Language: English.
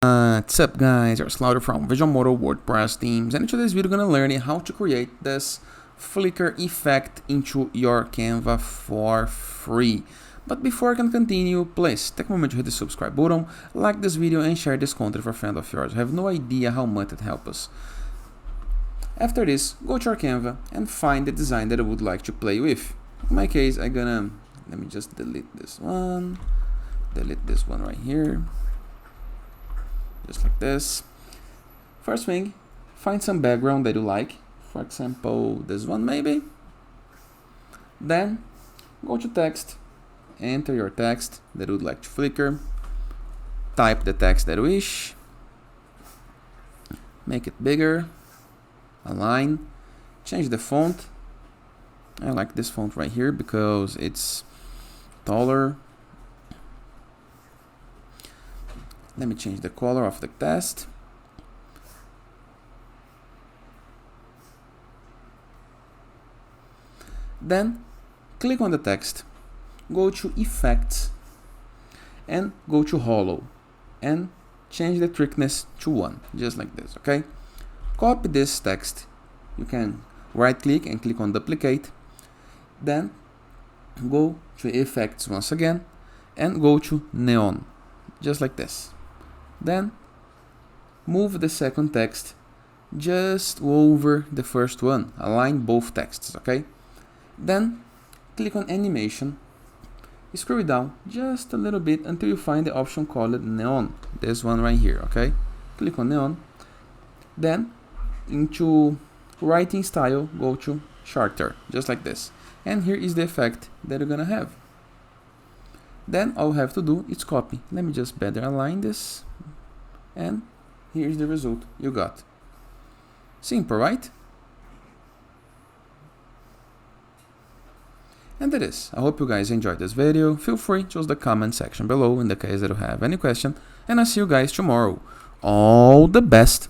What's up guys, it's Slaughter from Visualmodo WordPress themes, and in today's video we're going to learn how to create this flicker effect into your Canva for free. But before I can continue, please take a moment to hit the subscribe button, like this video and share this content with a friend of yours. I have no idea how much it helps us. After this, go to your Canva and find the design that I would like to play with. In my case, let me just delete this one right here. Just like this. First thing, find some background that you like. For example, this one maybe. Then go to text, enter your text that you would like to flicker. Type the text that you wish. Make it bigger. Align. Change the font. I like this font right here because it's taller. Let me change the color of the text. Then click on the text, go to Effects and go to Hollow and change the thickness to 1, just like this, okay? Copy this text. You can right click and click on Duplicate. Then go to Effects once again and go to Neon, just like this. Then move the second text just over the first one, align both texts, okay? Then click on Animation, scroll down just a little bit until you find the option called Neon, this one right here, okay? Click on Neon, then into writing style, go to Shorter, just like this. And here is the effect that you're gonna have. Then all you have to do is copy. Let me just better align this. And here's the result you got. Simple, right? And that is. I hope you guys enjoyed this video. Feel free to use the comment section below in the case that you have any question. And I'll see you guys tomorrow. All the best!